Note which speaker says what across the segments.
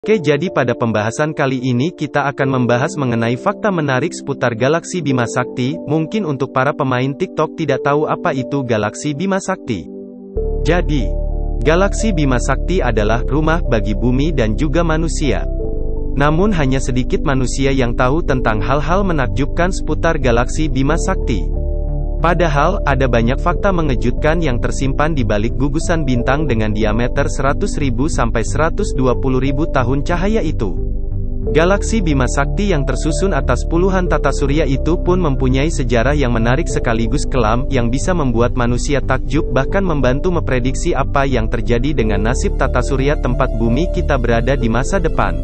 Speaker 1: Oke, jadi pada pembahasan kali ini kita akan membahas mengenai fakta menarik seputar galaksi Bima Sakti. Mungkin untuk para pemain TikTok tidak tahu apa itu galaksi Bima Sakti. Jadi, galaksi Bima Sakti adalah rumah bagi bumi dan juga manusia. Namun hanya sedikit manusia yang tahu tentang hal-hal menakjubkan seputar galaksi Bima Sakti. Padahal, ada banyak fakta mengejutkan yang tersimpan di balik gugusan bintang dengan diameter 100.000 sampai 120.000 tahun cahaya itu. Galaksi Bima Sakti yang tersusun atas puluhan tata surya itu pun mempunyai sejarah yang menarik sekaligus kelam, yang bisa membuat manusia takjub bahkan membantu memprediksi apa yang terjadi dengan nasib tata surya tempat bumi kita berada di masa depan.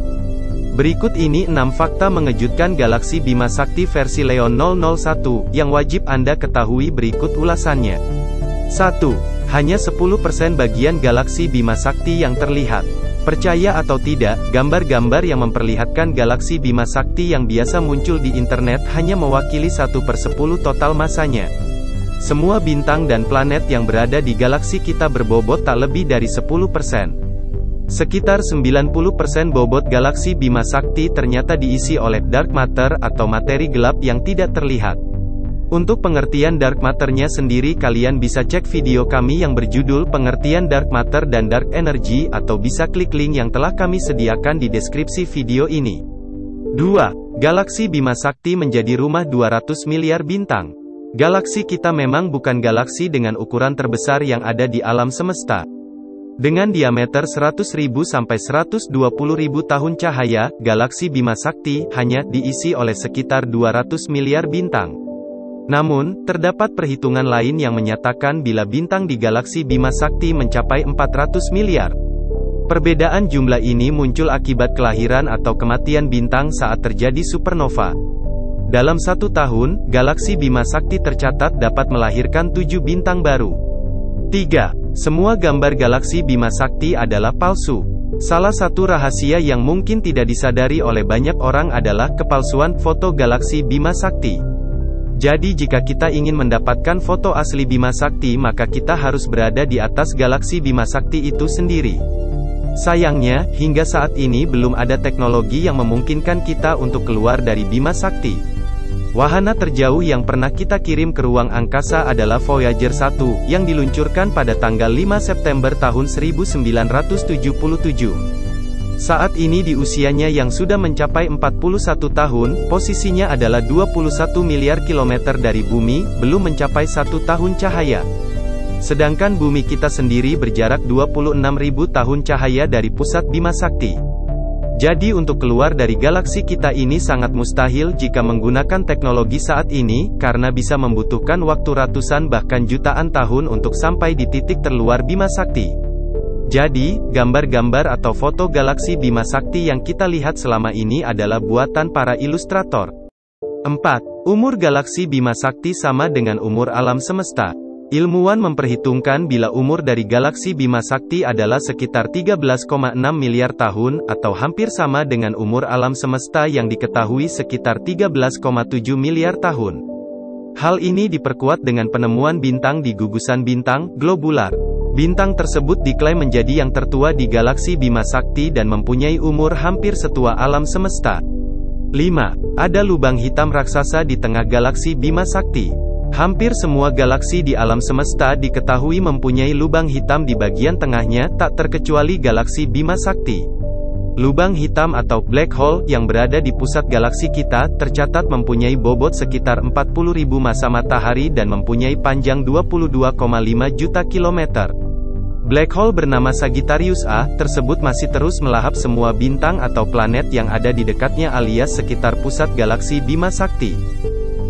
Speaker 1: Berikut ini 6 fakta mengejutkan galaksi Bima Sakti versi Leon 001, yang wajib Anda ketahui berikut ulasannya. 1. Hanya 10% bagian galaksi Bima Sakti yang terlihat. Percaya atau tidak, gambar-gambar yang memperlihatkan galaksi Bima Sakti yang biasa muncul di internet hanya mewakili 1/10 total masanya. Semua bintang dan planet yang berada di galaksi kita berbobot tak lebih dari 10%. Sekitar 90% bobot galaksi Bima Sakti ternyata diisi oleh dark matter atau materi gelap yang tidak terlihat. Untuk pengertian dark matter-nya sendiri kalian bisa cek video kami yang berjudul Pengertian Dark Matter dan Dark Energy, atau bisa klik link yang telah kami sediakan di deskripsi video ini. 2. Galaksi Bima Sakti menjadi rumah 200 miliar bintang. Galaksi kita memang bukan galaksi dengan ukuran terbesar yang ada di alam semesta. Dengan diameter 100.000 sampai 120.000 tahun cahaya, galaksi Bima Sakti hanya diisi oleh sekitar 200 miliar bintang. Namun, terdapat perhitungan lain yang menyatakan bila bintang di galaksi Bima Sakti mencapai 400 miliar. Perbedaan jumlah ini muncul akibat kelahiran atau kematian bintang saat terjadi supernova. Dalam 1 tahun, galaksi Bima Sakti tercatat dapat melahirkan 7 bintang baru. 3. Semua gambar galaksi Bima Sakti adalah palsu. Salah satu rahasia yang mungkin tidak disadari oleh banyak orang adalah kepalsuan foto galaksi Bima Sakti. Jadi jika kita ingin mendapatkan foto asli Bima Sakti, maka kita harus berada di atas galaksi Bima Sakti itu sendiri. Sayangnya, hingga saat ini belum ada teknologi yang memungkinkan kita untuk keluar dari Bima Sakti. Wahana terjauh yang pernah kita kirim ke ruang angkasa adalah Voyager 1, yang diluncurkan pada tanggal 5 September tahun 1977. Saat ini di usianya yang sudah mencapai 41 tahun, posisinya adalah 21 miliar kilometer dari bumi, belum mencapai 1 tahun cahaya. Sedangkan bumi kita sendiri berjarak 26.000 tahun cahaya dari pusat Bima Sakti. Jadi untuk keluar dari galaksi kita ini sangat mustahil jika menggunakan teknologi saat ini, karena bisa membutuhkan waktu ratusan bahkan jutaan tahun untuk sampai di titik terluar Bima Sakti. Jadi, gambar-gambar atau foto galaksi Bima Sakti yang kita lihat selama ini adalah buatan para ilustrator. 4. Umur galaksi Bima Sakti sama dengan umur alam semesta. Ilmuwan memperhitungkan bila umur dari galaksi Bima Sakti adalah sekitar 13,6 miliar tahun, atau hampir sama dengan umur alam semesta yang diketahui sekitar 13,7 miliar tahun. Hal ini diperkuat dengan penemuan bintang di gugusan bintang globular. Bintang tersebut diklaim menjadi yang tertua di galaksi Bima Sakti dan mempunyai umur hampir setua alam semesta. 5. Ada lubang hitam raksasa di tengah galaksi Bima Sakti. Hampir semua galaksi di alam semesta diketahui mempunyai lubang hitam di bagian tengahnya, tak terkecuali galaksi Bima Sakti. Lubang hitam atau black hole yang berada di pusat galaksi kita tercatat mempunyai bobot sekitar 40.000 masa matahari dan mempunyai panjang 22,5 juta kilometer. Black hole bernama Sagittarius A tersebut masih terus melahap semua bintang atau planet yang ada di dekatnya alias sekitar pusat galaksi Bima Sakti.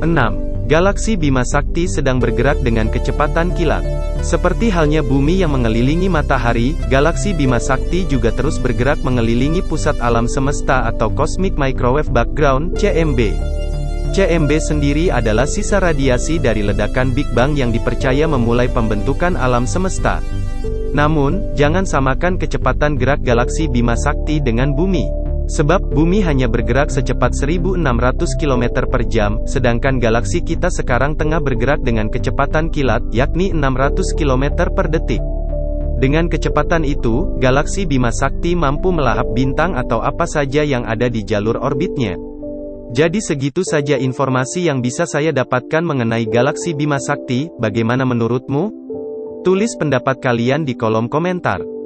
Speaker 1: 6. Galaksi Bima Sakti sedang bergerak dengan kecepatan kilat. Seperti halnya bumi yang mengelilingi matahari, galaksi Bima Sakti juga terus bergerak mengelilingi pusat alam semesta atau Cosmic Microwave Background, CMB. CMB sendiri adalah sisa radiasi dari ledakan Big Bang yang dipercaya memulai pembentukan alam semesta. Namun, jangan samakan kecepatan gerak galaksi Bima Sakti dengan bumi. Sebab, bumi hanya bergerak secepat 1.600 km per jam, sedangkan galaksi kita sekarang tengah bergerak dengan kecepatan kilat, yakni 600 km per detik. Dengan kecepatan itu, galaksi Bima Sakti mampu melahap bintang atau apa saja yang ada di jalur orbitnya. Jadi segitu saja informasi yang bisa saya dapatkan mengenai galaksi Bima Sakti. Bagaimana menurutmu? Tulis pendapat kalian di kolom komentar.